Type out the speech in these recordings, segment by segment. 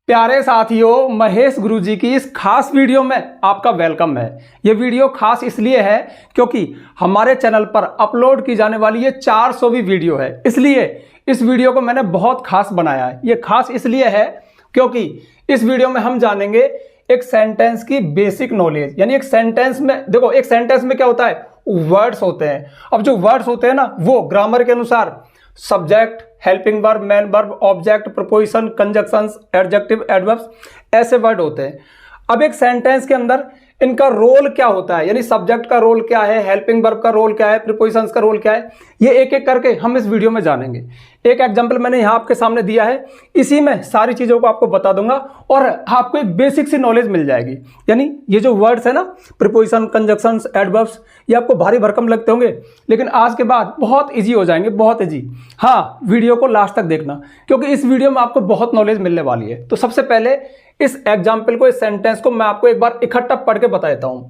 प्यारे साथियों, महेश गुरुजी की इस खास वीडियो में आपका वेलकम है। ये वीडियो खास इसलिए है क्योंकि हमारे चैनल पर अपलोड की जाने वाली ये 400वीं वीडियो है, इसलिए इस वीडियो को मैंने बहुत खास बनाया है। ये खास इसलिए है क्योंकि इस वीडियो में हम जानेंगे एक सेंटेंस की बेसिक नॉलेज। यानी एक सेंटेंस में देखो, एक सेंटेंस में क्या होता है, वर्ड्स होते हैं। अब जो वर्ड्स होते हैं ना, वो ग्रामर के अनुसार subject, helping verb, main verb, object, preposition, conjunctions, adjective, adverbs, ऐसे वर्ड होते हैं। अब एक सेंटेंस के अंदर इनका रोल क्या होता है, यानी सब्जेक्ट का रोल क्या है, हेल्पिंग वर्ब का रोल क्या है, प्रीपोजिशंस का रोल क्या है, ये एक एक करके हम इस वीडियो में जानेंगे। एक एग्जांपल मैंने यहाँ आपके सामने दिया है, इसी में सारी चीज़ों को आपको बता दूंगा और आपको एक बेसिक सी नॉलेज मिल जाएगी। यानी ये जो वर्ड्स है ना, प्रीपोजिशन, कंजक्शंस, एडवर्ब्स, ये आपको भारी भरकम लगते होंगे, लेकिन आज के बाद बहुत ईजी हो जाएंगे, बहुत ईजी। हाँ, वीडियो को लास्ट तक देखना क्योंकि इस वीडियो में आपको बहुत नॉलेज मिलने वाली है। तो सबसे पहले इस एग्जाम्पल को, इस सेंटेंस को मैं आपको एक बार इकट्ठा पढ़ के बता देता हूं।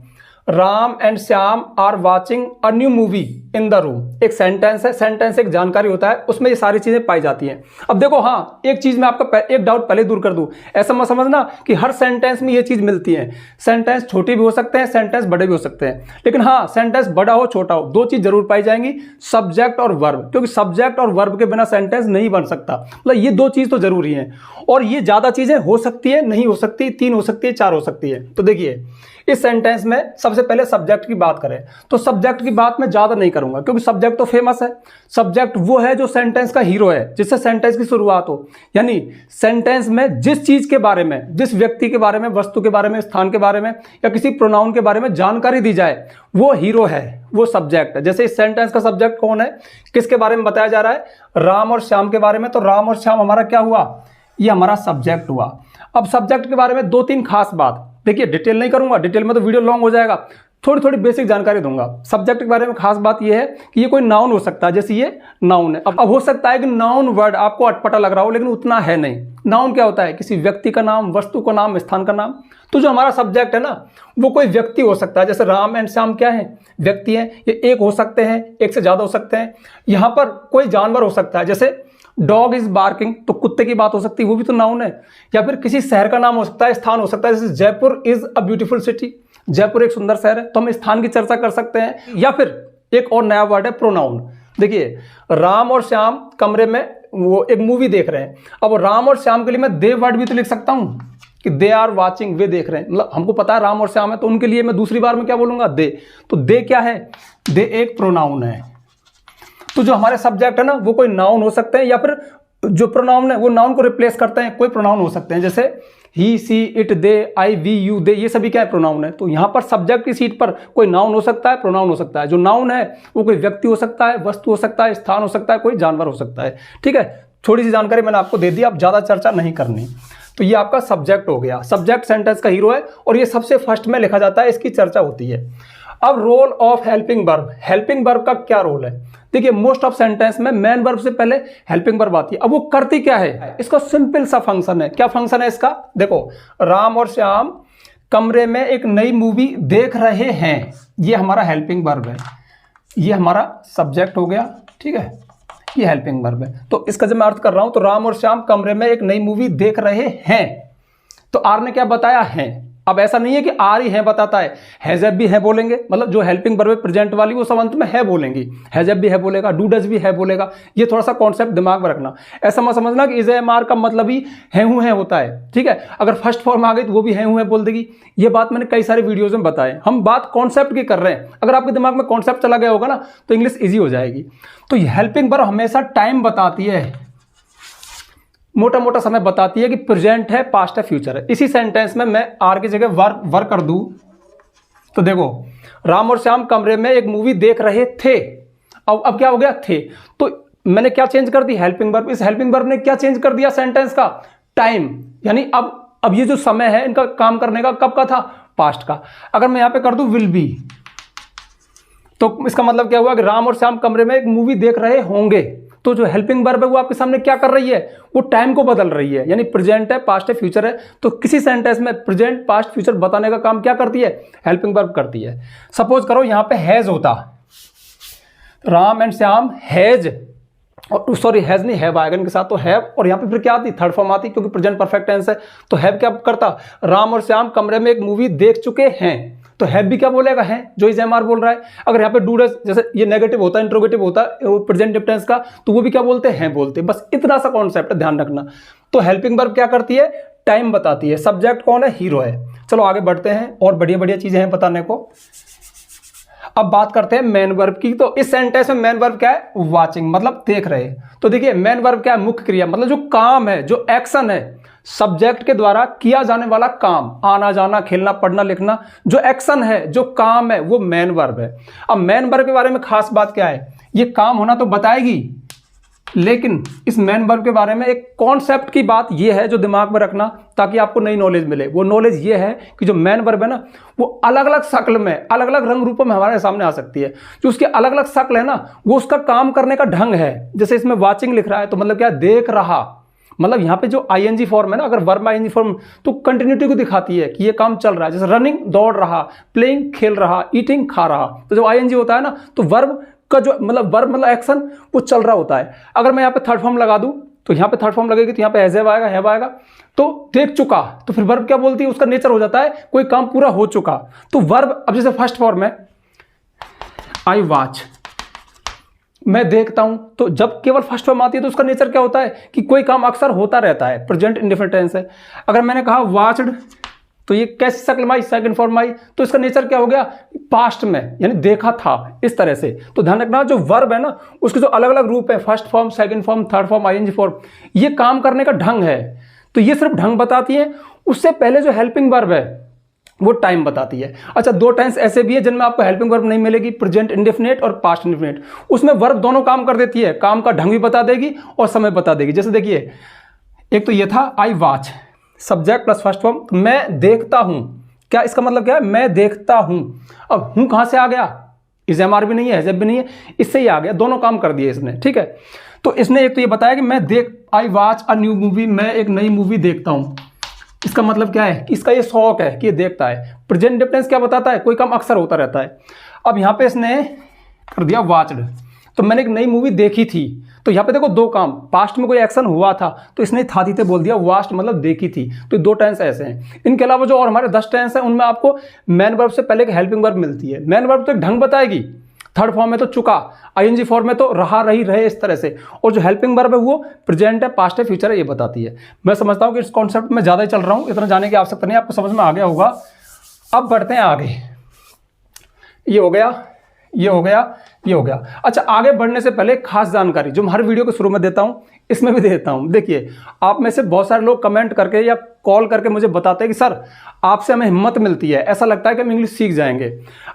Ram and Shyam are watching a new movie in the room. एक सेंटेंस है, सेंटेंस एक जानकारी होता है, उसमें ये सारी चीजें पाई जाती हैं। अब देखो, हाँ, एक चीज मैं आपका एक डाउट पहले दूर कर दूं। ऐसा मत समझना कि हर सेंटेंस में ये चीज मिलती है। सेंटेंस छोटे भी हो सकते हैं, सेंटेंस बड़े भी हो सकते हैं, लेकिन हाँ, सेंटेंस बड़ा हो छोटा हो, दो चीज जरूर पाई जाएंगी, सब्जेक्ट और वर्ब। क्योंकि सब्जेक्ट और वर्ब के बिना सेंटेंस नहीं बन सकता। मतलब ये दो चीज तो जरूरी है। और ये ज्यादा चीजें हो सकती है, नहीं हो सकती, 3 हो सकती है, 4 हो सकती है। तो देखिए, इस सेंटेंस में सबसे पहले सब्जेक्ट की बात करें तो सब्जेक्ट की बात मैं ज्यादा नहीं करूंगा क्योंकि सब्जेक्ट तो फेमस है। सब्जेक्ट वो है जो सेंटेंस का हीरो है, जिससे सेंटेंस की शुरुआत हो। यानी सेंटेंस में जिस चीज के बारे में, जिस व्यक्ति के बारे में, वस्तु के बारे में, स्थान के बारे में या किसी प्रोनाउन के बारे में जानकारी दी जाए, वो हीरो है, वो सब्जेक्ट है। जैसे इस सेंटेंस का सब्जेक्ट कौन है, किसके बारे में बताया जा रहा है, राम और श्याम के बारे में। तो राम और श्याम हमारा क्या हुआ, ये हमारा सब्जेक्ट हुआ। अब सब्जेक्ट के बारे में 2-3 खास बात, देखिए डिटेल नहीं करूंगा, डिटेल में तो वीडियो लॉन्ग हो जाएगा, थोड़ी थोड़ी बेसिक जानकारी दूंगा। सब्जेक्ट के बारे में खास बात यह है कि ये कोई नाउन हो सकता है, जैसे ये नाउन है। अब हो सकता है कि नाउन वर्ड आपको अटपटा लग रहा हो, लेकिन उतना है नहीं। नाउन क्या होता है, किसी व्यक्ति का नाम, वस्तु का नाम, स्थान का नाम। तो जो हमारा सब्जेक्ट है ना, वो कोई व्यक्ति हो सकता है। जैसे राम एंड श्याम क्या है, व्यक्ति है। ये एक हो सकते हैं, एक से ज्यादा हो सकते हैं। यहां पर कोई जानवर हो सकता है, जैसे डॉग इज बार्किंग, तो कुत्ते की बात हो सकती है, वो भी तो नाउन है। या फिर किसी शहर का नाम हो सकता है, स्थान हो सकता है, जैसे Jaipur is a beautiful city, Jaipur एक सुंदर शहर है, तो हम स्थान की चर्चा कर सकते हैं। या फिर एक और नया वर्ड है, प्रोनाउन। देखिए, राम और श्याम कमरे में वो एक मूवी देख रहे हैं। अब राम और श्याम के लिए मैं दे वर्ड भी तो लिख सकता हूं कि दे आर वाचिंग, वे देख रहे हैं। मतलब हमको पता है राम और श्याम है, तो उनके लिए मैं दूसरी बार में क्या बोलूंगा, दे। तो दे क्या है, दे एक प्रोनाउन है। तो जो हमारे सब्जेक्ट है ना, वो कोई नाउन हो सकते हैं, या फिर जो प्रोनाउन है वो नाउन को रिप्लेस करते हैं, कोई प्रोनाउन हो सकते हैं। जैसे he, she, it, they, I, we, you, they, ये सभी क्या है, प्रोनाउन है। तो यहां पर सब्जेक्ट की सीट पर कोई नाउन हो सकता है, प्रोनाउन हो सकता है। जो नाउन है वो कोई व्यक्ति हो सकता है, वस्तु हो सकता है, स्थान हो सकता है, कोई जानवर हो सकता है। ठीक है, थोड़ी सी जानकारी मैंने आपको दे दी, अब ज्यादा चर्चा नहीं करनी। तो ये आपका सब्जेक्ट हो गया। सब्जेक्ट सेंटेंस का हीरो है और ये सबसे फर्स्ट में लिखा जाता है, इसकी चर्चा होती है। अब role of helping verb, helping verb का क्या रोल है। देखिए, मोस्ट ऑफ सेंटेंस में मेन वर्ब से पहले हेल्पिंग वर्ब आती है। अब वो करती क्या है, इसका सिंपल सा फंक्शन है। क्या फंक्शन है इसका, देखो, राम और श्याम कमरे में एक नई मूवी देख रहे हैं, ये हमारा हेल्पिंग वर्ब है। ये हमारा सब्जेक्ट हो गया, ठीक है, ये हेल्पिंग वर्ब है। तो इसका जब मैं अर्थ कर रहा हूं, तो राम और श्याम कमरे में एक नई मूवी देख रहे हैं, तो आर ने क्या बताया, है। अब ऐसा नहीं है कि आर ही है बताता है जब भी है बोलेंगे, मतलब जो हेल्पिंग वर्ब है प्रेजेंट वाली, वो सब अंत में है बोलेंगी, है जब भी है बोलेगा, डू डज भी है बोलेगा। ये थोड़ा सा कॉन्सेप्ट दिमाग में रखना। ऐसा मत समझना कि इज एम आर का मतलब ही है हूं है होता है। ठीक है, अगर फर्स्ट फॉर्म आ गई तो वो भी है हूं है बोल देगी। ये बात मैंने कई सारे वीडियोज में बताए। हम बात कॉन्सेप्ट की कर रहे हैं। अगर आपके दिमाग में कॉन्सेप्ट चला गया होगा ना, तो इंग्लिश ईजी हो जाएगी। तो हेल्पिंग वर्ब हमेशा टाइम बताती है, मोटा मोटा समय बताती है कि प्रेजेंट है, पास्ट है, फ्यूचर है। इसी सेंटेंस में मैं आर की जगह वर कर दूं तो देखो, राम और श्याम कमरे में एक मूवी देख रहे थे। अब क्या हो गया, थे। तो मैंने क्या चेंज कर दी, हेल्पिंग वर्ब। इस हेल्पिंग वर्ब ने क्या चेंज कर दिया सेंटेंस का, टाइम। यानी अब ये जो समय है इनका काम करने का, कब का था, पास्ट का। अगर मैं यहां पे कर दूं विल बी, तो इसका मतलब क्या हुआ कि राम और श्याम कमरे में एक मूवी देख रहे होंगे। तो जो हेल्पिंग वर्ब है वो आपके सामने क्या कर रही है, वो टाइम को बदल रही है। यानी प्रेजेंट है, पास्ट है, फ्यूचर है। तो किसी सेंटेंस में प्रेजेंट, पास्ट, फ्यूचर बताने का काम क्या करती है, हेल्पिंग वर्ब करती है। सपोज करो यहां पे हैज होता, राम एंड श्याम हैज और सॉरी हैज़ नहीं, हैव आएगा इनके साथ, तो हैव, और यहाँ पे फिर क्या आती, थर्ड फॉर्म आती, क्योंकि प्रेजेंट परफेक्ट टेंस है। तो हैव क्या करता, राम और श्याम कमरे में एक मूवी देख चुके हैं, तो हैव भी क्या बोलेगा, है, जो इज एमआर बोल रहा है। अगर यहाँ पे डू डज, जैसे ये नेगेटिव होता है, इंट्रोगेटिव होता है प्रेजेंट टेंस का, तो वो भी क्या बोलते हैं, बोलते हैं। बस इतना सा कॉन्सेप्ट है, ध्यान रखना। तो हेल्पिंग वर्ब क्या करती है, टाइम बताती है। सब्जेक्ट कौन है, हीरो है। चलो आगे बढ़ते हैं, और बढ़िया बढ़िया चीजें हैं बताने को। अब बात करते हैं मेन वर्ब की। तो इस सेंटेंस में मेन वर्ब क्या है, वाचिंग, मतलब देख रहे। तो देखिए मेन वर्ब क्या है, मुख्य क्रिया, मतलब जो काम है, जो एक्शन है, सब्जेक्ट के द्वारा किया जाने वाला काम, आना जाना, खेलना, पढ़ना, लिखना, जो एक्शन है, जो काम है, वो मेन वर्ब है। अब मेन वर्ब के बारे में खास बात क्या है, ये काम होना तो बताएगी, लेकिन इस मेन वर्ब के बारे में एक कॉन्सेप्ट की बात यह है जो दिमाग में रखना, ताकि आपको नई नॉलेज मिले। वो नॉलेज ये है कि जो मेन वर्ब है ना, वो अलग अलग शक्ल में, अलग अलग रंग रूपों में हमारे सामने आ सकती है। जो उसकी अलग अलग शक्ल है ना, वो उसका काम करने का ढंग है। जैसे इसमें वाचिंग लिख रहा है, तो मतलब क्या, देख रहा, मतलब यहाँ पे जो आईएनजी फॉर्म है ना, अगर वर्ब आईएनजी फॉर्म, तो कंटिन्यूटी को दिखाती है कि ये काम चल रहा है। जैसे रनिंग, दौड़ रहा, प्लेइंग, खेल रहा, ईटिंग, खा रहा। तो जब आईएनजी होता है ना, तो वर्ब का जो मतलब वर्ब मतलब एक्शन, वो चल रहा होता है। अगर मैं यहाँ पे थर्ड फॉर्म लगा दूं, तो यहाँ पे थर्ड फॉर्म लगेगी, तो यहाँ पे हैव आएगा, हैव आएगा। तो देख चुका, तो फिर वर्ब क्या बोलती है, उसका नेचर हो जाता है कोई काम पूरा हो चुका। तो वर्ब, अब जैसे फर्स्ट फॉर्म है आई वॉच, मैं देखता हूं, तो जब केवल फर्स्ट फॉर्म आती है तो उसका नेचर क्या होता है कि कोई काम अक्सर होता रहता है, प्रेजेंट इंडेफिनिट टेंस है। अगर मैंने कहा वॉच्ड, तो ये कैसी शक्ल में आई, सेकंड फॉर्म आई, तो इसका नेचर क्या हो गया, पास्ट में, यानी देखा था, इस तरह से। तो ध्यान रखना, जो वर्ब है ना, उसके जो अलग अलग रूप है, first form, second form, third form, ING form, ये काम करने का ढंग है। तो ये सिर्फ ढंग बताती है। उससे पहले जो हेल्पिंग वर्ब है, वो टाइम बताती है। अच्छा, दो टेंस ऐसे भी है जिनमें आपको हेल्पिंग वर्ब नहीं मिलेगी, प्रेजेंट इंडेफिनिट और पास्ट इंडेफिनिट। उसमें वर्ब दोनों काम कर देती है, काम का ढंग भी बता देगी और समय बता देगी। जैसे देखिए, एक तो ये था I watch, subject plus first form, मैं देखता हूं। क्या इसका मतलब क्या है, मैं देखता हूं। अब हूं कहां से आ गया, इस एमआर भी नहीं है, हैज़ भी नहीं है, इससे ही आ गया, दोनों काम कर दिए इसने। ठीक है, तो इसने एक तो ये बताया कि मैं I watch a new movie, मैं एक नई मूवी देखता हूं। इसका मतलब क्या है कि इसका ये शौक है कि ये देखता है। प्रेजेंट टेंस क्या बताता है, कोई काम अक्सर होता रहता है। अब यहाँ पे इसने कर दिया वॉच्ड, तो मैंने एक नई मूवी देखी थी। तो यहाँ पे देखो दो काम, पास्ट में कोई एक्शन हुआ था, तो इसने था थी बोल दिया, वॉच्ड मतलब देखी थी। तो दो टेंस ऐसे हैं। इनके अलावा जो और हमारे 10 टेंस हैं, उनमें आपको मेन वर्ब से पहले एक हेल्पिंग वर्ब मिलती है। मेन वर्ब तो एक ढंग बताएगी, थर्ड फॉर्म में तो चुका, आईएनजी फॉर्म में तो रहा, रही, रहे, इस तरह से। और जो हेल्पिंग वर्ब है वो प्रेजेंट है, पास्ट है, फ्यूचर है, ये बताती है। मैं समझता हूँ कि इस कॉन्सेप्ट में ज़्यादा ही चल रहा हूँ, इतना जाने की आवश्यकता नहीं, आपको समझ में आ गया होगा। अब बढ़ते हैं आगे। ये हो गया, ये हो गया, ये हो गया। अच्छा, आगे बढ़ने से पहले खास जानकारी जो मैं हर वीडियो के शुरू में देता हूँ, इसमें भी देता हूँ। देखिए, आप में से बहुत सारे लोग कमेंट करके या कॉल करके मुझे बताते हैं कि सर आपसे हमें हिम्मत मिलती है, ऐसा लगता है कि हम इंग्लिश सीख जाएंगे।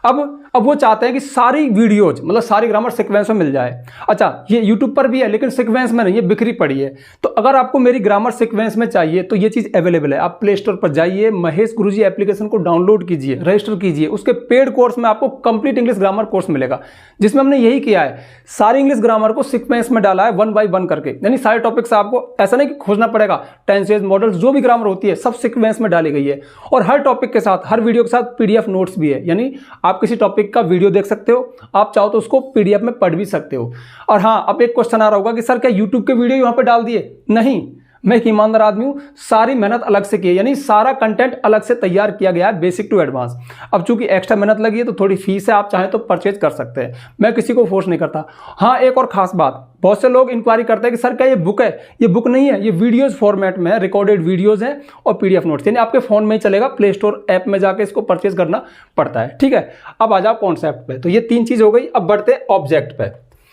अब वो चाहते हैं कि सारी वीडियोज, मतलब सारी ग्रामर सीक्वेंस में मिल जाए। अच्छा, ये यूट्यूब पर भी है, लेकिन सीक्वेंस में नहीं है, बिखरी पड़ी है। तो अगर आपको मेरी ग्रामर सीक्वेंस में चाहिए तो ये चीज़ अवेलेबल है। आप प्ले स्टोर पर जाइए, महेश गुरुजी एप्लीकेशन को डाउनलोड कीजिए, रजिस्टर कीजिए। उसके पेड कोर्स में आपको कंप्लीट इंग्लिश ग्रामर कोर्स मिलेगा, जिसमें हमने यही किया है, सारी इंग्लिश ग्रामर को सीक्वेंस में डाला है, 1 by 1 करके। यानी सारे टॉपिक्स आपको ऐसा नहीं कि खोजना पड़ेगा, टेंसेज, मॉडल्स, जो भी ग्रामर होती है सब सीक्वेंस में डाली गई है। और हर टॉपिक के साथ, हर वीडियो के साथ पीडीएफ नोट्स भी है। यानी आप किसी टॉपिक का वीडियो देख सकते हो, आप चाहो तो उसको पीडीएफ में पढ़ भी सकते हो। और हाँ, अब एक क्वेश्चन आ रहा होगा कि सर क्या यूट्यूब के वीडियो यहाँ पे डाल दिए? नहीं, मैं एक ईमानदार आदमी हूं, सारी मेहनत अलग से की है, यानी सारा कंटेंट अलग से तैयार किया गया है, बेसिक टू एडवांस। अब चूंकि एक्स्ट्रा मेहनत लगी है तो थोड़ी फीस है, आप चाहें तो परचेज कर सकते हैं, मैं किसी को फोर्स नहीं करता। हाँ, एक और खास बात, बहुत से लोग इंक्वायरी करते हैं कि सर क्या ये बुक है? ये बुक नहीं है, ये वीडियोज फॉर्मेट में है, रिकॉर्डेड वीडियोज है और पीडीएफ नोट्स, यानी आपके फोन में ही चलेगा, प्ले स्टोर ऐप में जाके इसको परचेज करना पड़ता है। ठीक है, अब आ जाओ कॉन्सेप्ट पे। तो ये 3 चीज हो गई, अब बढ़ते ऑब्जेक्ट पे।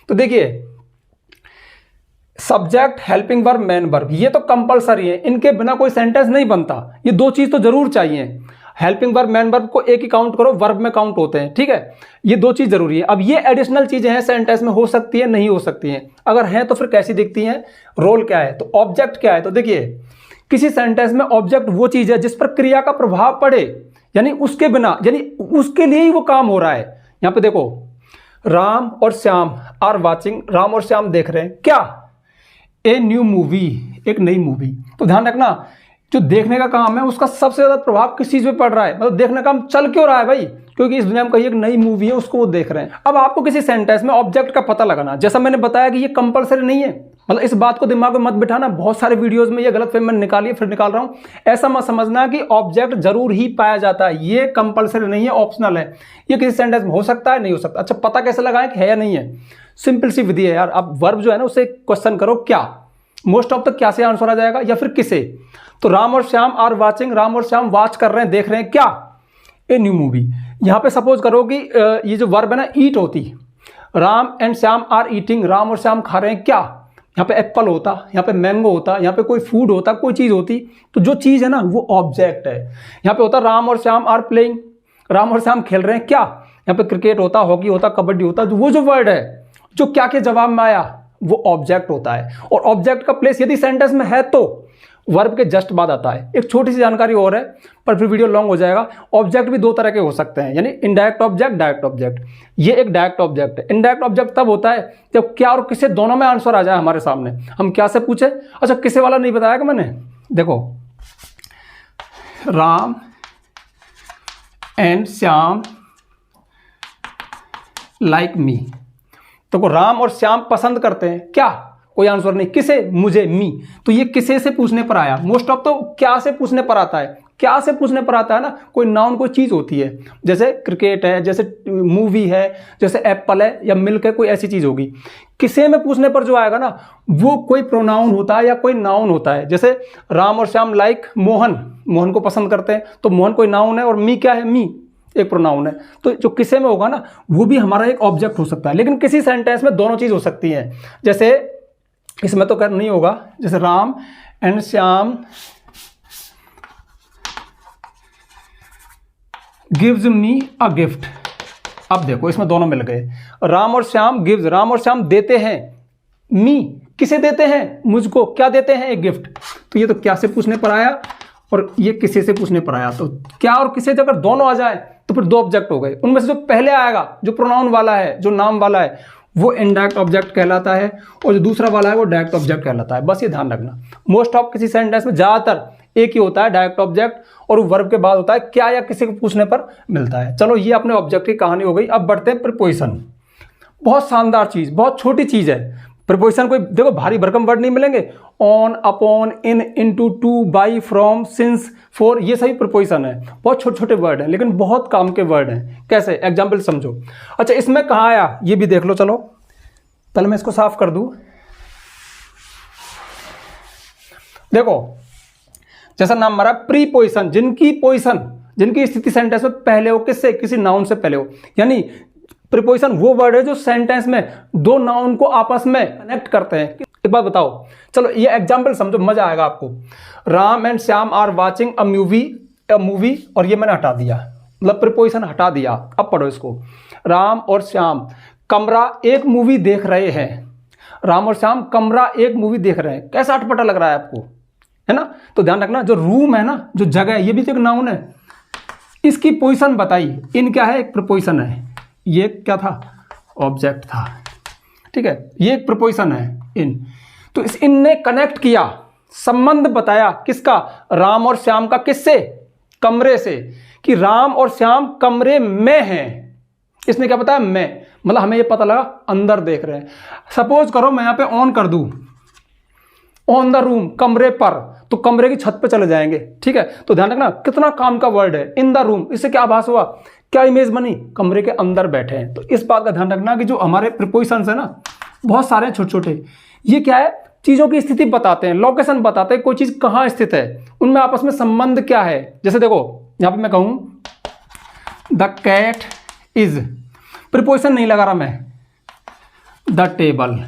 तो देखिए, subject, helping verb, main verb, ये तो कंपलसरी है, इनके बिना कोई सेंटेंस नहीं बनता। ये 2 चीज तो जरूर चाहिए। हेल्पिंग वर्ब, मेन वर्ब को एक ही काउंट करो, वर्ब में काउंट होते हैं। ठीक है, ये 2 चीज जरूरी है। अब ये एडिशनल चीजें हैं, सेंटेंस में हो सकती है, नहीं हो सकती हैं। अगर हैं तो फिर कैसी दिखती हैं, रोल क्या है, तो ऑब्जेक्ट क्या है? तो देखिए, किसी सेंटेंस में ऑब्जेक्ट वो चीज है जिस पर क्रिया का प्रभाव पड़े, यानी उसके बिना, यानी उसके लिए ही वो काम हो रहा है। यहां पे देखो, राम और श्याम आर वॉचिंग, राम और श्याम देख रहे हैं क्या? ए न्यू मूवी, एक नई मूवी। तो ध्यान रखना, जो देखने का काम है उसका सबसे ज्यादा प्रभाव किस चीज पे पड़ रहा है, मतलब देखने का काम चल क्यों रहा है भाई? क्योंकि इस दुनिया में कहीं एक नई मूवी है उसको वो देख रहे हैं। अब आपको किसी सेंटेंस में ऑब्जेक्ट का पता लगाना, जैसा मैंने बताया कि ये कंपलसरी नहीं है, मतलब इस बात को दिमाग में मत बिठाना। बहुत सारे वीडियोस में ये गलतफहमी मैंने निकाली, फिर निकाल रहा हूं। ऐसा मत समझना कि ऑब्जेक्ट जरूर ही पाया जाता है, ये कंपलसरी नहीं है, ऑप्शनल है। ये किसी सेंटेंस में हो सकता है, नहीं हो सकता। अच्छा, पता कैसे लगाएं कि है या नहीं है? सिंपल सी विधि है यार। आप वर्ब जो है ना उससे क्वेश्चन करो क्या, मोस्ट ऑफ तक क्या से आंसर आ जाएगा, या फिर किसे। तो राम और श्याम आर वाचिंग, राम और श्याम वॉच कर रहे हैं, देख रहे हैं क्या, ए न्यू मूवी। यहां पे सपोज करो कि ये जो वर्ब है ना ईट होती, Ram and Shyam are eating, Ram और श्याम खा रहे हैं क्या। यहाँ पे एप्पल होता, यहाँ पे मैंगो होता, यहाँ पे कोई फूड होता, कोई चीज होती। तो जो चीज है ना वो ऑब्जेक्ट है। यहाँ पे होता राम और श्याम आर प्लेइंग, राम और श्याम खेल रहे हैं क्या। यहाँ पे क्रिकेट होता, हॉकी होता, कबड्डी होता। तो वो जो वर्ड है जो क्या के जवाब में आया वो ऑब्जेक्ट होता है। और ऑब्जेक्ट का प्लेस यदि सेंटेंस में है तो वर्ब के जस्ट बाद आता है। एक छोटी सी जानकारी और है, पर फिर वीडियो लॉन्ग हो जाएगा। ऑब्जेक्ट भी दो तरह के हो सकते हैं, यानी इनडायरेक्ट ऑब्जेक्ट, डायरेक्ट ऑब्जेक्ट। ये एक डायरेक्ट ऑब्जेक्ट है। इनडायरेक्ट ऑब्जेक्ट तब होता है जब क्या और किसे दोनों में आंसर आ जाए हमारे सामने। हम क्या से पूछे, अच्छा किसे वाला नहीं बताया कि मैंने, देखो Ram and Shyam like me. तो राम और श्याम पसंद करते हैं क्या, कोई आंसर नहीं। किसे, मुझे, मी। तो ये किसे से पूछने पर आया। मोस्ट ऑफ तो क्या से पूछने पर आता है। क्या से पूछने पर आता है ना, कोई नाउन कोई चीज होती है, जैसे क्रिकेट है, जैसे मूवी है, जैसे एप्पल है या मिल्क है, कोई ऐसी चीज होगी। किसे में पूछने पर जो आएगा ना वो कोई प्रोनाउन होता है या कोई नाउन होता है। जैसे राम और श्याम लाइक मोहन, मोहन को पसंद करते हैं, तो मोहन कोई नाउन है और मी क्या है, मी एक प्रोनाउन है। तो जो किसे में होगा ना वो भी हमारा एक ऑब्जेक्ट हो सकता है। लेकिन किसी सेंटेंस में दोनों चीज हो सकती हैं। जैसे इसमें तो कर नहीं होगा, जैसे Ram and Shyam gives me a gift. अब देखो इसमें दोनों मिल गए, राम और श्याम गिव्स, राम और श्याम देते हैं, मी किसे देते हैं, मुझको क्या देते हैं, एक गिफ्ट। तो ये तो क्या से पूछने पर आया और ये किसे से पूछने पर आया। तो क्या और किसे अगर दोनों आ जाए तो फिर दो ऑब्जेक्ट हो गए। उनमें से जो पहले आएगा, जो प्रोनाउन वाला है, जो नाम वाला है, वो इनडायरेक्ट ऑब्जेक्ट कहलाता है, और जो दूसरा वाला है वो डायरेक्ट ऑब्जेक्ट कहलाता है। बस ये ध्यान रखना। मोस्ट ऑफ किसी सेंटेंस में ज्यादातर एक ही होता है, डायरेक्ट ऑब्जेक्ट, और वो वर्ब के बाद होता है क्या या किसी को पूछने पर मिलता है। चलो ये अपने ऑब्जेक्ट की कहानी हो गई। अब बढ़ते हैं प्रीपोजिशन। बहुत शानदार चीज, बहुत छोटी चीज है प्रीपोजिशन। कोई देखो भारी भरकम वर्ड नहीं मिलेंगे। On, upon, in, into, to, by, from, since, for, ये सभी प्रीपोजिशन है। बहुत छोटे छोटे वर्ड हैं लेकिन बहुत काम के वर्ड हैं। कैसे, एग्जाम्पल समझो। अच्छा इसमें कहाँ आया ये भी देख लो। चलो पहले मैं इसको साफ कर दूं। देखो जैसा नाम हमारा प्रीपोजिशन, जिनकी पोजिशन, जिनकी स्थिति सेंटेंस में पहले हो, किससे, किसी नाउन से पहले हो। यानी प्रीपोजिशन वो वर्ड है जो सेंटेंस में दो नाउन को आपस में कनेक्ट करते हैं। एक बात बताओ, चलो ये एग्जांपल समझो, मजा आएगा आपको। Ram and Shyam are watching a movie, और ये मैंने हटा दिया, मतलब प्रीपोजिशन हटा दिया। अब पढ़ो इसको। राम और श्याम कमरा एक मूवी देख रहे हैं। राम और श्याम कमरा एक मूवी देख रहे हैं। कैसा अटपटा लग रहा है आपको, है ना। तो ध्यान रखना, जो रूम है ना, जो जगह है, ये भी तो एक नाउन है। इसकी पोजीशन बताई, इन क्या है, एक प्रीपोजिशन है। ये क्या था, ऑब्जेक्ट था, ठीक है। ये एक प्रीपोजिशन है इन। तो इस इन ने कनेक्ट किया, संबंध बताया किसका, राम और श्याम का। किससे, कमरे से, कि राम और श्याम कमरे में हैं। इसने क्या बताया, में, मतलब हमें ये पता लगा अंदर देख रहे हैं। सपोज करो मैं यहां पे ऑन कर दूं, ऑन द रूम, कमरे पर, तो कमरे की छत पे चले जाएंगे, ठीक है। तो ध्यान रखना कितना काम का वर्ड है, इन द रूम। इससे क्या आभास हुआ, क्या इमेज बनी, कमरे के अंदर बैठे हैं। तो इस बात का ध्यान रखना कि जो हमारे प्रीपोजिशंस है ना बहुत सारे हैं छोटे छोटे, ये क्या है, चीजों की स्थिति बताते हैं, लोकेशन बताते हैं, कोई चीज कहां स्थित है, उनमें आपस में संबंध क्या है। जैसे देखो यहां पे मैं कहूं द कैट इज, प्रीपोजिशन नहीं लगा रहा मैं, the table,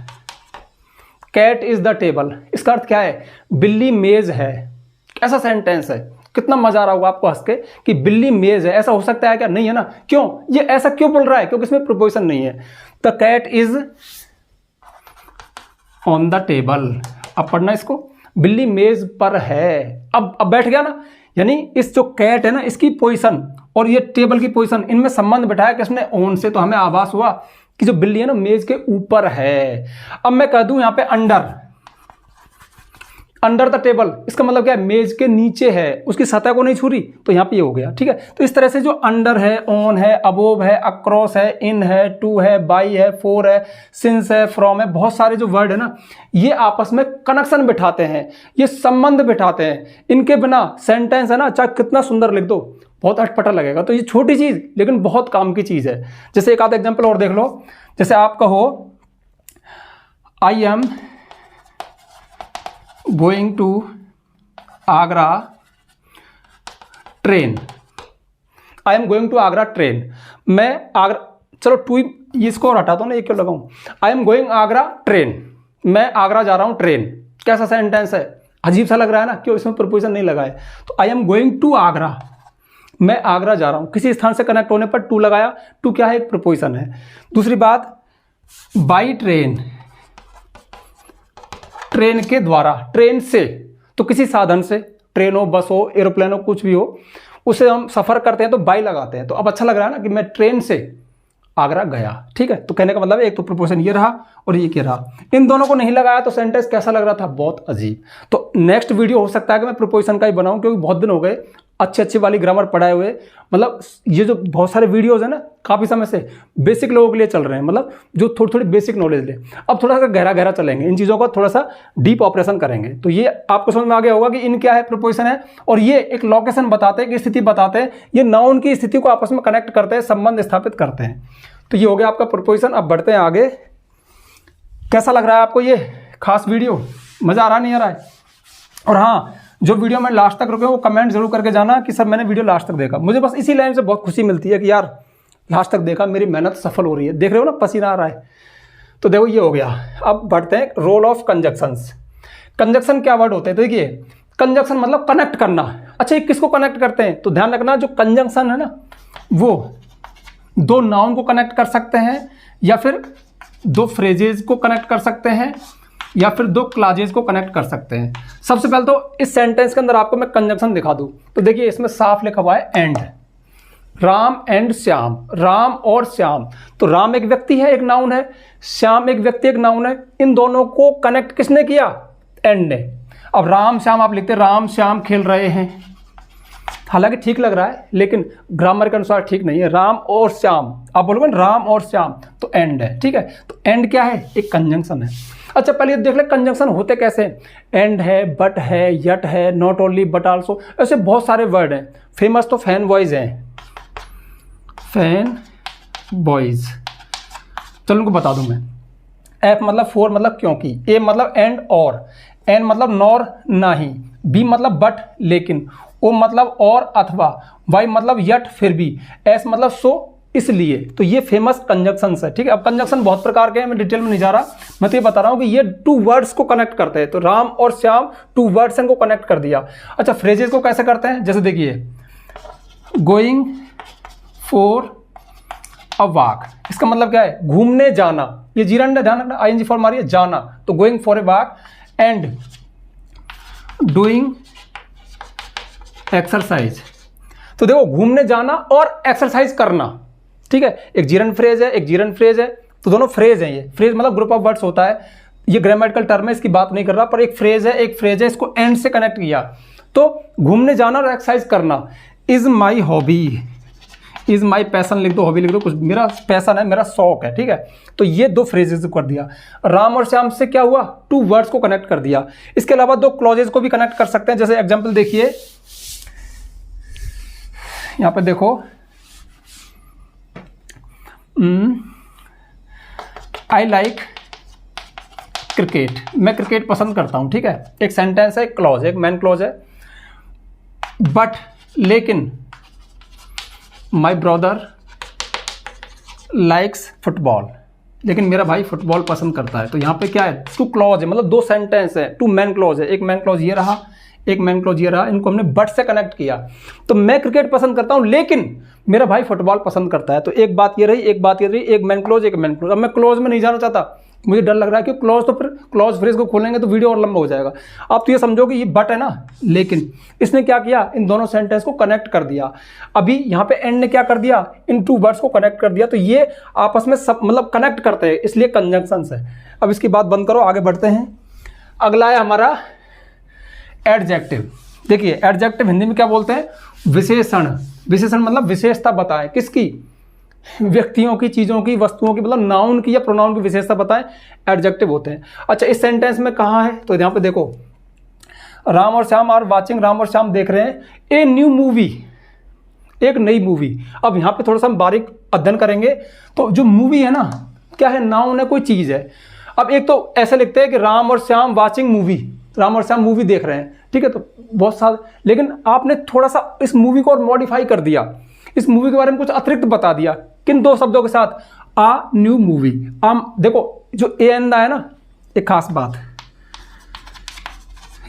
cat is the table, इसका अर्थ क्या है, बिल्ली मेज है। कैसा सेंटेंस है, कितना मजा आ रहा होगा आपको हंस के कि बिल्ली मेज है। ऐसा हो सकता है क्या, नहीं है ना। क्यों, ये ऐसा क्यों बोल रहा है, क्योंकि इसमें प्रीपोजिशन नहीं है। The cat is on the table. अब पढ़ना इसको, बिल्ली मेज पर है। अब बैठ गया ना, यानी इस जो कैट है ना, इसकी पोजीशन और ये टेबल की पोजीशन, इनमें संबंध बैठाया किसने, ऑन से। तो हमें आभास हुआ कि जो बिल्ली है ना मेज के ऊपर है। अब मैं कह दूं यहां पे अंडर, अंडर द टेबल, इसका मतलब क्या है, मेज के नीचे है, उसकी सतह को नहीं छू रही, तो यहाँ पे ये हो गया। ठीक है, तो इस तरह से जो अंडर है, ऑन है, अबोव है, अक्रॉस है, इन है, टू है, बाई है, फोर है, सिंस है, फ्रॉम है, बहुत सारे जो वर्ड है ना, ये आपस में कनेक्शन बिठाते हैं, ये संबंध बिठाते हैं। इनके बिना सेंटेंस है ना, चाहे कितना सुंदर लिख दो, बहुत अटपटा लगेगा। तो ये छोटी चीज लेकिन बहुत काम की चीज है। जैसे एक आधा एग्जाम्पल और देख लो। जैसे आप कहो I am going to Agra train, I am going to Agra train, मैं आगरा, चलो टू इसको और हटा दो ना, ये क्यों लगाऊं, आई एम गोइंग आगरा ट्रेन, मैं आगरा जा रहा हूं ट्रेन। कैसा सेंटेंस है, अजीब सा लग रहा है ना, क्यों, इसमें प्रीपोजिशन नहीं लगा है। तो I am going to Agra, मैं आगरा जा रहा हूं, किसी स्थान से कनेक्ट होने पर टू लगाया, टू क्या है, एक प्रीपोजिशन है। दूसरी बात, बाई ट्रेन, ट्रेन के द्वारा, ट्रेन से, तो किसी साधन से, ट्रेन हो, बस हो, एरोप्लेन हो, कुछ भी हो, उसे हम सफर करते हैं तो बाई लगाते हैं। तो अब अच्छा लग रहा है ना कि मैं ट्रेन से आगरा गया। ठीक है, तो कहने का मतलब एक तो प्रोपोर्शन ये रहा और ये क्या रहा, इन दोनों को नहीं लगाया तो सेंटेंस कैसा लग रहा था, बहुत अजीब। तो नेक्स्ट वीडियो हो सकता है कि मैं प्रोपोर्शन का ही बनाऊं, क्योंकि बहुत दिन हो गए अच्छी वाली ग्रामर पढ़ाए हुए। मतलब ये जो बहुत सारे वीडियोस है ना, काफी समय से बेसिक लोगों के लिए चल रहे हैं, मतलब जो थोड़ी थोड़ी बेसिक नॉलेज ले। अब थोड़ा सा गहरा चलेंगे, इन चीजों का थोड़ा सा डीप ऑपरेशन करेंगे। तो ये आपको समझ में आ गया होगा कि इन क्या है, प्रोपोर्शन है, और ये एक लोकेशन बताते हैं, एक स्थिति बताते हैं, ये नाउन की स्थिति को आपस में कनेक्ट करते हैं, संबंध स्थापित करते हैं। तो ये हो गया आपका प्रोपोर्शन। अब बढ़ते हैं आगे। कैसा लग रहा है आपको ये खास वीडियो, मजा आ रहा नहीं आ रहा है? और हाँ, जो वीडियो में लास्ट तक रुके वो कमेंट जरूर करके जाना कि सर मैंने वीडियो लास्ट तक देखा। मुझे बस इसी लाइन से बहुत खुशी मिलती है कि यार लास्ट तक देखा, मेरी मेहनत सफल हो रही है। देख रहे हो ना, पसीना आ रहा है। तो देखो ये हो गया। अब बढ़ते हैं रोल ऑफ कंजक्शंस। कंजक्शन क्या वर्ड होते हैं? तो देखिए, कंजक्शन मतलब कनेक्ट करना। अच्छा, ये किसको कनेक्ट करते हैं? तो ध्यान रखना, जो कंजंक्शन है ना, वो दो नाउन को कनेक्ट कर सकते हैं, या फिर दो फ्रेजेज को कनेक्ट कर सकते हैं, या फिर दो क्लॉजेज को कनेक्ट कर सकते हैं। सबसे पहले तो इस सेंटेंस के अंदर आपको मैं कंजंक्शन दिखा दूं, तो देखिए इसमें साफ लिखा हुआ है एंड, राम एंड श्याम, राम और श्याम। तो राम एक व्यक्ति है, एक नाउन है, श्याम एक व्यक्ति, एक नाउन है। इन दोनों को कनेक्ट किसने किया? एंड ने। अब राम श्याम आप लिखते, राम श्याम खेल रहे हैं, हालांकि ठीक लग रहा है लेकिन ग्रामर के अनुसार ठीक नहीं है। राम और श्याम आप बोलोगे ना, राम और श्याम, तो एंड है। ठीक है, तो एंड क्या है? एक कंजंक्शन है। अच्छा, पहले देख ले कंजंक्शन होते कैसे। एंड है, बट है, यट है, नॉट ओनली बट आल्सो, ऐसे बहुत सारे वर्ड हैं। फेमस तो फैन बॉयज हैं, फैन बॉयज। चलो उनको बता दूं मैं। एफ मतलब फोर, मतलब क्योंकि, ए मतलब एंड और, एन मतलब नॉर नहीं, बी मतलब बट लेकिन, ओ मतलब और अथवा, वाई मतलब यट फिर भी, एस मतलब सो इसलिए। तो ये फेमस कंजंक्शंस है। ठीक है, अब कंजंक्शन बहुत प्रकार के हैं, मैं डिटेल में नहीं जा रहा, मैं तो ये बता रहा हूं कि ये टू वर्ड्स को कनेक्ट करते हैं। तो राम और श्याम टू वर्ड्स को कनेक्ट कर दिया। अच्छा, फ्रेजेस को कैसे करते हैं? जैसे देखिए, गोइंग फॉर अ वॉक, इसका मतलब क्या है? घूमने जाना। ये जीरंड है, ध्यान रखना, आईएनजी फॉर्म आ रही है, जाना। तो going for a walk and doing exercise. तो देखो, घूमने जाना और एक्सरसाइज करना। ठीक है, एक जीरंड फ्रेज है, एक जीरंड फ्रेज है, तो दोनों फ्रेज हैं। ये फ्रेज मतलब ग्रुप ऑफ वर्ड्स होता है, ये ग्रामेटिकल टर्म है, इसकी बात नहीं कर रहा, पर एक फ्रेज है, एक फ्रेज है, इसको एंड से कनेक्ट किया। तो घूमने जाना और एक्सरसाइज करना। Is my hobby, is my passion लिख दो, हॉबी लिख दो, कुछ मेरा पैशन है, मेरा शौक है। ठीक है, तो ये दो फ्रेजेस कर दिया। राम और श्याम से क्या हुआ? टू वर्ड्स को कनेक्ट कर दिया। इसके अलावा दो क्लॉजेस को भी कनेक्ट कर सकते हैं। जैसे एग्जाम्पल देखिए, यहां पे देखो, आई लाइक क्रिकेट, मैं क्रिकेट पसंद करता हूं। ठीक है, एक सेंटेंस है, एक क्लॉज है, एक मेन क्लॉज है। बट लेकिन माई ब्रदर लाइक्स फुटबॉल, लेकिन मेरा भाई फुटबॉल पसंद करता है। तो यहां पे क्या है? टू क्लॉज है, मतलब दो सेंटेंस है, टू मेन क्लॉज है। एक मेन क्लॉज ये रहा, एक मेन क्लॉज ये रहा, इनको हमने बट से कनेक्ट किया। तो मैं क्रिकेट पसंद करता हूं लेकिन मेरा भाई फुटबॉल पसंद करता है। तो एक बात ये रही, एक बात ये रही, एक मेन क्लॉज, एक मेन क्लॉज। अब मैं क्लॉज में नहीं जाना चाहता, मुझे डर लग रहा है कि क्लॉज, तो फिर क्लॉज फ्रेज को खोलेंगे तो वीडियो और लंबा हो जाएगा। आप तो ये समझो कि ये बट है ना, लेकिन इसने क्या किया? इन दोनों सेंटेंस को कनेक्ट कर दिया। अभी यहाँ पे एंड ने क्या कर दिया? इन टू वर्ड्स को कनेक्ट कर दिया। तो ये आपस में सब मतलब कनेक्ट करते हैं, इसलिए कंजंक्शंस है। अब इसकी बात बंद करो, आगे बढ़ते हैं। अगला है हमारा एडजेक्टिव। देखिए एडजेक्टिव हिंदी में क्या बोलते हैं? विशेषण। विशेषण मतलब विशेषता बताएं, किसकी? व्यक्तियों की, चीज़ों की, वस्तुओं की, मतलब नाउन की या प्रोनाउन की विशेषता बताएं, एडजेक्टिव होते हैं। अच्छा, इस सेंटेंस में कहाँ है? तो यहाँ पे देखो, राम और श्याम आर वाचिंग, राम और श्याम देख रहे हैं ए न्यू मूवी, एक नई मूवी। अब यहाँ पे थोड़ा सा हम बारीक अध्ययन करेंगे। तो जो मूवी है ना, क्या है? नाउन है, कोई चीज़ है। अब एक तो ऐसे लिखते हैं कि राम और श्याम वाचिंग मूवी, राम और श्याम मूवी देख रहे हैं, ठीक है, तो बहुत सारे, लेकिन आपने थोड़ा सा इस मूवी को और मॉडिफाई कर दिया, इस मूवी के बारे में कुछ अतिरिक्त बता दिया। किन दो शब्दों के साथ? आ न्यू मूवी। देखो जो ए एन है ना, एक खास बात,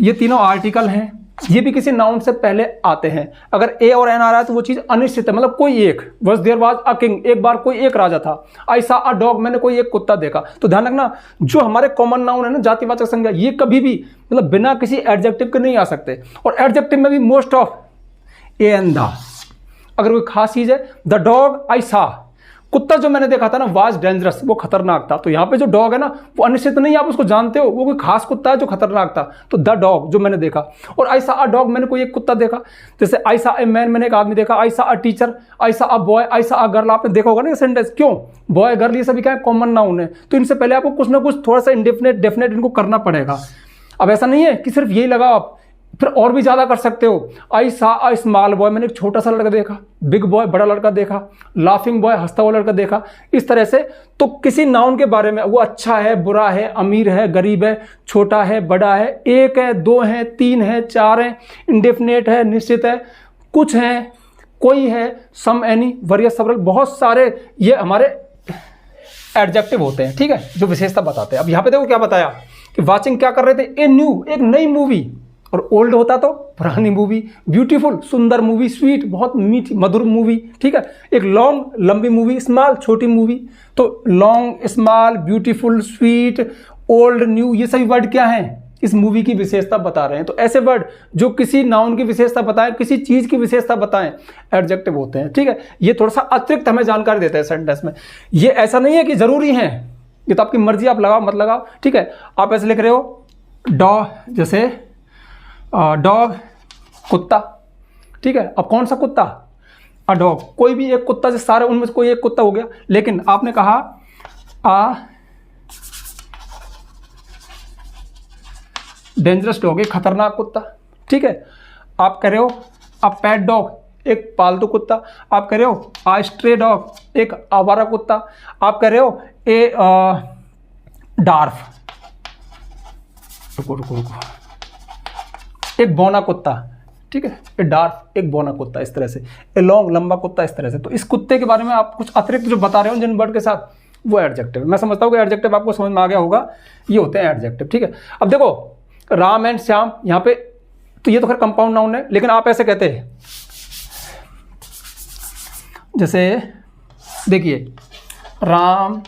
ये तीनों आर्टिकल हैं, ये भी किसी नाउन से पहले आते हैं। अगर ए और एन आ रहा है तो वो चीज़ अनिश्चित है, मतलब कोई एक। Was there was a king, एक बार कोई एक राजा था। आई सॉ अ डॉग, मैंने कोई एक कुत्ता देखा। तो ध्यान रखना, जो हमारे कॉमन नाउन है ना, जातिवाचक संज्ञा, ये कभी भी मतलब बिना किसी एडजेक्टिव के नहीं आ सकते। और एडजेक्टिव में भी most of a an the. अगर कोई खास चीज़ है, द डॉग आई सॉ, कुत्ता जो मैंने देखा था ना, वाज डेंजरस, वो खतरनाक था। तो यहाँ पे जो डॉग है ना, वो अनिश्चित नहीं, आप उसको जानते हो, वो कोई खास कुत्ता है जो खतरनाक था। तो द डॉग जो मैंने देखा। और आई सॉ अ डॉग, मैंने कोई एक कुत्ता देखा। जैसे आई सॉ ए मैन, मैंने एक आदमी देखा। I saw a teacher, I saw a boy, I saw a girl, आपने देखा होगा ना ये सेंटेंस। क्यों? बॉय गर्ल ये सभी क्या है? कॉमन नाउन है। तो इनसे पहले आपको कुछ ना कुछ थोड़ा सा इंडेफिनेट डेफिनेट इनको करना पड़ेगा। अब ऐसा नहीं है कि सिर्फ यही लगाओ आप, फिर और भी ज़्यादा कर सकते हो। I saw a small boy, मैंने एक छोटा सा लड़का देखा। बिग बॉय, बड़ा लड़का देखा। लाफिंग बॉय, हंसता हुआ लड़का देखा। इस तरह से तो किसी नाउन के बारे में, वो अच्छा है, बुरा है, अमीर है, गरीब है, छोटा है, बड़ा है, एक है, दो है, तीन है, चार है, इंडेफिनेट है, निश्चित है, कुछ है, कोई है, सम, एनी, वरियस, सेवरल, बहुत सारे ये हमारे एडजेक्टिव होते हैं, ठीक है, जो विशेषता बताते हैं। अब यहाँ पे देखो क्या बताया कि वाचिंग क्या कर रहे थे? ए न्यू, एक नई मूवी। और ओल्ड होता तो पुरानी मूवी। ब्यूटीफुल, सुंदर मूवी। स्वीट, बहुत मीठी मधुर मूवी, ठीक है। एक लॉन्ग, लंबी मूवी। स्मॉल, छोटी मूवी। तो long, small, beautiful, sweet, old, new, ये सभी वर्ड क्या हैं? इस मूवी की विशेषता बता रहे हैं। तो ऐसे वर्ड जो किसी नाउन की विशेषता बताएं, किसी चीज की विशेषता बताएं, एडजेक्टिव होते हैं, ठीक है। ये थोड़ा सा अतिरिक्त हमें जानकारी देते हैं सेंटेंस में। ये ऐसा नहीं है कि जरूरी है, ये तो आपकी मर्जी, आप लगाओ मत लगाओ, ठीक है। आप ऐसे लिख रहे हो डॉग, जैसे डॉग, कुत्ता, ठीक है। अब कौन सा कुत्ता? अ डॉग, कोई भी एक कुत्ता, जैसे सारे उनमें से कोई एक कुत्ता हो गया। लेकिन आपने कहा आ डेंजरस डॉग, एक खतरनाक कुत्ता, ठीक है। आप कह रहे हो अ पेट डॉग, एक पालतू कुत्ता। आप कह रहे हो आ स्ट्रे डॉग, एक आवारा कुत्ता। आप कह रहे हो ए डार्फ, रुको, एक बौना कुत्ता, ठीक है। ए डार्फ, एक बौना कुत्ता, इस तरह से। ए लॉन्ग, लंबा कुत्ता, इस तरह से। तो इस कुत्ते के बारे में आप कुछ अतिरिक्त जो बता रहे हो जिन वर्ड के साथ, वो एडजेक्टिव। मैं समझता हूँ कि एडजेक्टिव आपको समझ में आ गया होगा, ये होते हैं एडजेक्टिव, ठीक है। अब देखो राम एंड श्याम, यहाँ पे तो ये तो खैर कंपाउंड नाउन है, लेकिन आप ऐसे कहते हैं, जैसे देखिए राम,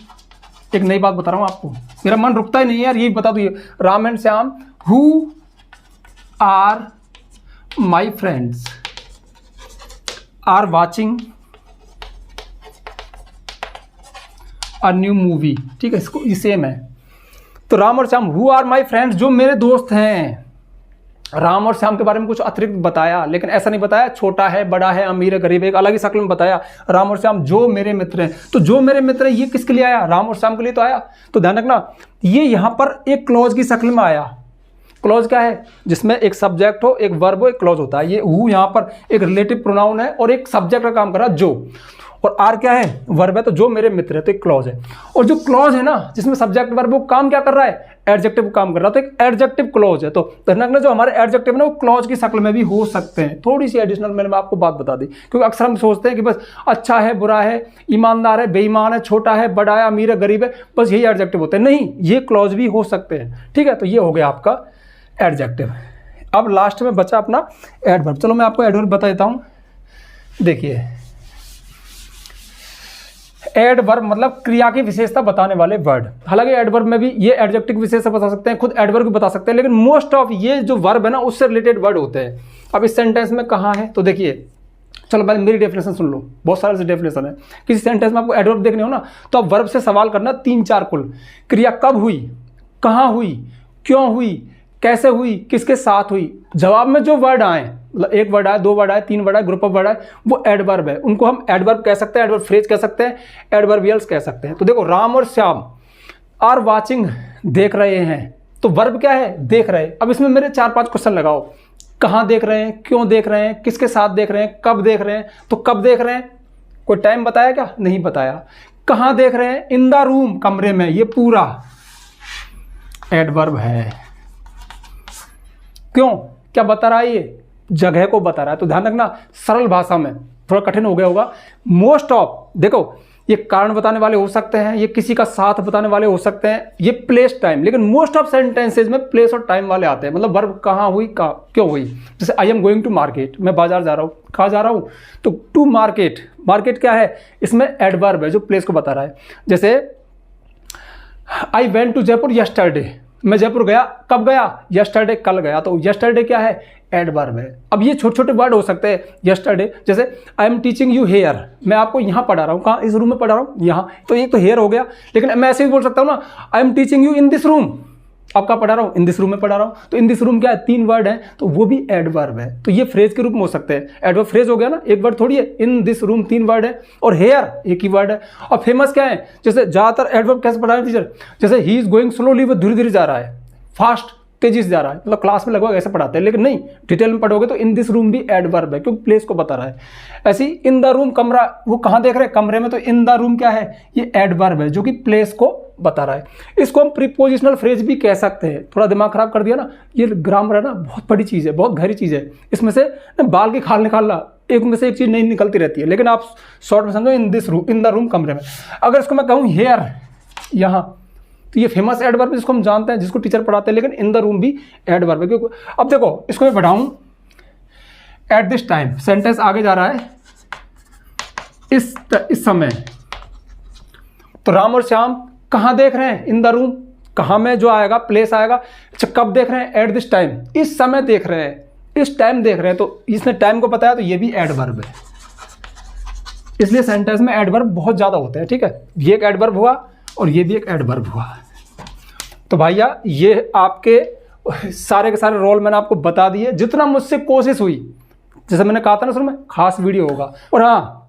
एक नई बात बता रहा हूँ आपको, मेरा मन रुकता ही नहीं है यार, ये बता दो। ये Ram and Shyam, who are my friends are watching a new movie, ठीक है। इसको ये सेम है। तो राम और Shyam, who are my friends, जो मेरे दोस्त हैं। राम और श्याम के बारे में कुछ अतिरिक्त बताया, लेकिन ऐसा नहीं बताया छोटा है, बड़ा है, अमीर है, गरीब है, एक अलग ही शक्ल में बताया। राम और श्याम जो मेरे मित्र हैं। तो जो मेरे मित्र है ये किसके लिए आया? राम और श्याम के लिए तो आया। तो ध्यान रखना, ये यहां पर एक क्लॉज की शक्ल में आया। क्लॉज क्या है? जिसमें एक सब्जेक्ट हो, एक वर्ब हो, एक क्लॉज होता है। ये हु यहां पर एक रिलेटिव प्रोनाउन है और एक सब्जेक्ट का काम कर रहा है, जो। और आर क्या है? वर्ब है। तो जो मेरे मित्र है, तो एक क्लॉज है। और जो क्लॉज है ना, जिसमें सब्जेक्ट वर्ब, वो काम क्या कर रहा है? एडजेक्टिव काम कर रहा है। तो एक एडजेक्टिव क्लॉज है। तो ध्यान रखना, जो हमारे एडजेक्टिव है ना, वो क्लॉज की शक्ल में भी हो सकते हैं। थोड़ी सी एडिशनल मैंने आपको बात बता दी, क्योंकि अक्सर हम सोचते हैं कि बस अच्छा है, बुरा है, ईमानदार है, बेईमान है, छोटा है, बड़ा है, अमीर है, गरीब है, बस यही एडजेक्टिव होते हैं। नहीं, ये क्लॉज भी हो सकते हैं, ठीक है। तो ये हो गया आपका एडजेक्टिव। अब लास्ट में बचा अपना एडवर्ब। चलो मैं आपको एडवर्ब बता देता हूं। देखिए, एडवर्ब मतलब क्रिया की विशेषता बताने वाले वर्ड। हालांकि एडवर्ब में भी ये एडजेक्टिव विशेषता बता सकते हैं, खुद एडवर्ब भी बता सकते हैं, लेकिन मोस्ट ऑफ ये जो वर्ब है ना, उससे रिलेटेड वर्ड होते हैं। अब इस सेंटेंस में कहाँ है? तो देखिए, चलो पहले मेरी डेफिनेशन सुन लो, बहुत सारे डेफिनेशन है। किसी सेंटेंस में आपको एडवर्ब देखने हो ना, तो आप वर्ब से सवाल करना 3-4 कुल। क्रिया कब हुई, कहाँ हुई, क्यों हुई, कैसे हुई, किसके साथ हुई, जवाब में जो वर्ड आए, मतलब एक वर्ड आए, दो वर्ड आए, तीन वर्ड आए, ग्रुप ऑफ वर्ड आए, वो एडवर्ब है। उनको हम एडवर्ब कह सकते हैं, एडवर्ब फ्रेज कह सकते हैं, एडवर्बियल्स कह सकते हैं। तो देखो, राम और श्याम आर वाचिंग, देख रहे हैं, तो वर्ब क्या है, देख रहे। अब इसमें मेरे 4-5 क्वेश्चन लगाओ। कहाँ देख रहे हैं, क्यों देख रहे हैं, किसके साथ देख रहे हैं, कब देख रहे हैं। तो कब देख रहे हैं, कोई टाइम बताया क्या, नहीं बताया। कहाँ देख रहे हैं, इन द रूम, कमरे में, ये पूरा एडवर्ब है। क्यों, क्या बता रहा है, ये जगह को बता रहा है। तो ध्यान रखना, सरल भाषा में, थोड़ा कठिन हो गया होगा। मोस्ट ऑफ, देखो ये कारण बताने वाले हो सकते हैं, ये किसी का साथ बताने वाले हो सकते हैं, ये प्लेस टाइम, लेकिन मोस्ट ऑफ सेंटेंसेज में प्लेस और टाइम वाले आते हैं। मतलब वर्ब कहाँ हुई, क्यों हुई। जैसे I am going to market, मैं बाजार जा रहा हूँ। कहाँ जा रहा हूँ, तो टू मार्केट। मार्केट क्या है, इसमें एडवर्ब है जो प्लेस को बता रहा है। जैसे I went to Jaipur yesterday, मैं जयपुर गया, कब गया, यस्टरडे, कल गया। तो यस्टरडे क्या है, एडवर्ब है। अब ये छोटे छोटे वर्ड हो सकते हैं यस्टरडे, जैसे I am teaching you here, मैं आपको यहाँ पढ़ा रहा हूँ। कहाँ, इस रूम में पढ़ा रहा हूँ, यहाँ। तो एक तो हेयर हो गया, लेकिन मैं ऐसे भी बोल सकता हूँ ना, आई am teaching you in this room, आपका पढ़ा रहा हूँ, इन दिस रूम में पढ़ा रहा हूँ। तो इन दिस रूम क्या है, 3 वर्ड है, तो वो भी एडवर्ब है। तो ये फ्रेज के रूप में हो सकते हैं। एडवर्ब फ्रेज हो गया ना, एक वर्ड थोड़ी है। इन दिस रूम 3 वर्ड है, और हेयर एक ही वर्ड है। और फेमस क्या है, जैसे ज़्यादातर एडवर्ब कैसे पढ़ा रहे हैं टीचर, जैसे ही इज गोइंग स्लोली, वो धीरे धीरे जा रहा है, फास्ट तेजी से जा रहा है। मतलब क्लास में लगभग ऐसे पढ़ाते हैं, लेकिन नहीं, डिटेल में पढ़ोगे तो इन दिस रूम भी एडवर्ब है, क्योंकि प्लेस को बता रहा है। ऐसे ही इन द रूम, कमरा, वो कहाँ देख रहे हैं, कमरे में। तो इन द रूम क्या है, ये एडवर्ब है जो कि प्लेस को बता रहा है। इसको हम प्रीपोजिशनल फ्रेज भी कह सकते हैं। थोड़ा दिमाग खराब कर दिया ना, ये ग्रामर है ना, बहुत बड़ी चीज़ है, बहुत गहरी चीज़ है। इसमें से बाल की खाल निकालना, एक में से एक चीज़ नहीं निकलती रहती है, लेकिन आप शॉर्ट में समझो, in this room, in the room, कमरे में। अगर इसको मैं कहूँ हेयर, यहाँ, तो ये फेमस एडवर्ब जिसको हम जानते हैं, जिसको टीचर पढ़ाते हैं, लेकिन इन द रूम भी एडवर्ब है। क्योंकि अब देखो, इसको मैं बढ़ाऊं, एट दिस टाइम, सेंटेंस आगे जा रहा है, इस समय। तो राम और श्याम कहाँ देख रहे हैं, इन द रूम, कहाँ में जो आएगा, प्लेस आएगा। अच्छा, कब देख रहे हैं, एट दिस टाइम, इस समय देख रहे हैं, इस टाइम देख रहे हैं। तो इसने टाइम को बताया, तो ये भी एडवर्ब है। इसलिए सेंटेंस में एडवर्ब बहुत ज़्यादा होते हैं। ठीक है, ये एक एडवर्ब हुआ और ये भी एक एडवर्ब हुआ। तो भैया, ये आपके सारे के सारे रोल मैंने आपको बता दिए, जितना मुझसे कोशिश हुई। जैसे मैंने कहा था ना शुरू में, खास वीडियो होगा। और हाँ,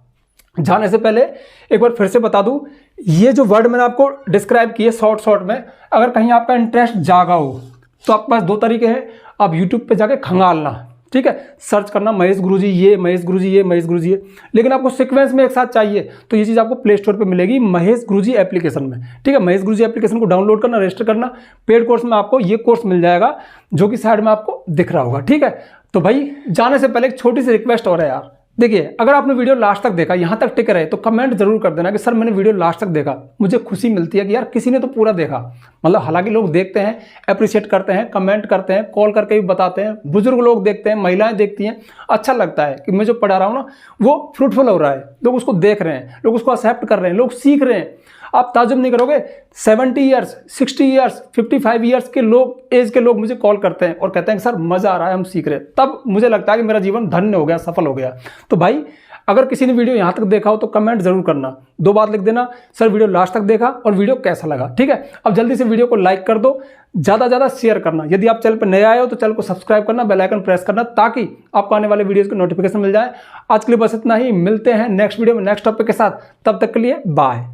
जाने से पहले एक बार फिर से बता दूं, ये जो वर्ड मैंने आपको डिस्क्राइब किए शॉर्ट में, अगर कहीं आपका इंटरेस्ट जागा हो तो आपके पास 2 तरीके हैं। आप यूट्यूब पे जाके खंगालना, ठीक है, सर्च करना महेश गुरुजी ये, महेश गुरुजी ये, महेश गुरुजी ये। लेकिन आपको सीक्वेंस में एक साथ चाहिए, तो ये चीज़ आपको प्ले स्टोर पे मिलेगी, महेश गुरुजी एप्लीकेशन में। ठीक है, महेश गुरुजी एप्लीकेशन को डाउनलोड करना, रजिस्टर करना। पेड कोर्स में आपको ये कोर्स मिल जाएगा, जो कि साइड में आपको दिख रहा होगा। ठीक है, तो भाई जाने से पहले एक छोटी सी रिक्वेस्ट और है यार। देखिए, अगर आपने वीडियो लास्ट तक देखा, यहाँ तक टिक रहे, तो कमेंट जरूर कर देना कि सर मैंने वीडियो लास्ट तक देखा। मुझे खुशी मिलती है कि यार किसी ने तो पूरा देखा। मतलब हालांकि लोग देखते हैं, अप्रिशिएट करते हैं, कमेंट करते हैं, कॉल करके भी बताते हैं, बुजुर्ग लोग देखते हैं, महिलाएं देखती हैं। अच्छा लगता है कि मैं जो पढ़ा रहा हूँ ना, वो फ्रूटफुल हो रहा है, लोग उसको देख रहे हैं, लोग उसको एक्सेप्ट कर रहे हैं, लोग सीख रहे हैं। आप ताजुब नहीं करोगे, 70 ईयर्स, 60 ईयर्स, 55 ईयर्स के लोग, एज के लोग मुझे कॉल करते हैं और कहते हैं कि सर मज़ा आ रहा है, हम सीख रहे हैं। तब मुझे लगता है कि मेरा जीवन धन्य हो गया, सफल हो गया। तो भाई, अगर किसी ने वीडियो यहाँ तक देखा हो तो कमेंट जरूर करना, 2 बात लिख देना, सर वीडियो लास्ट तक देखा और वीडियो कैसा लगा। ठीक है, अब जल्दी से वीडियो को लाइक कर दो, ज़्यादा से ज़्यादा शेयर करना। यदि आप चैनल पर नए आए हो तो चैनल को सब्सक्राइब करना, बेल आइकन प्रेस करना, ताकि आपको आने वाले वीडियोज़ की नोटिफिकेशन मिल जाए। आज के लिए बस इतना ही, मिलते हैं नेक्स्ट वीडियो में नेक्स्ट टॉपिक के साथ। तब तक के लिए बाय।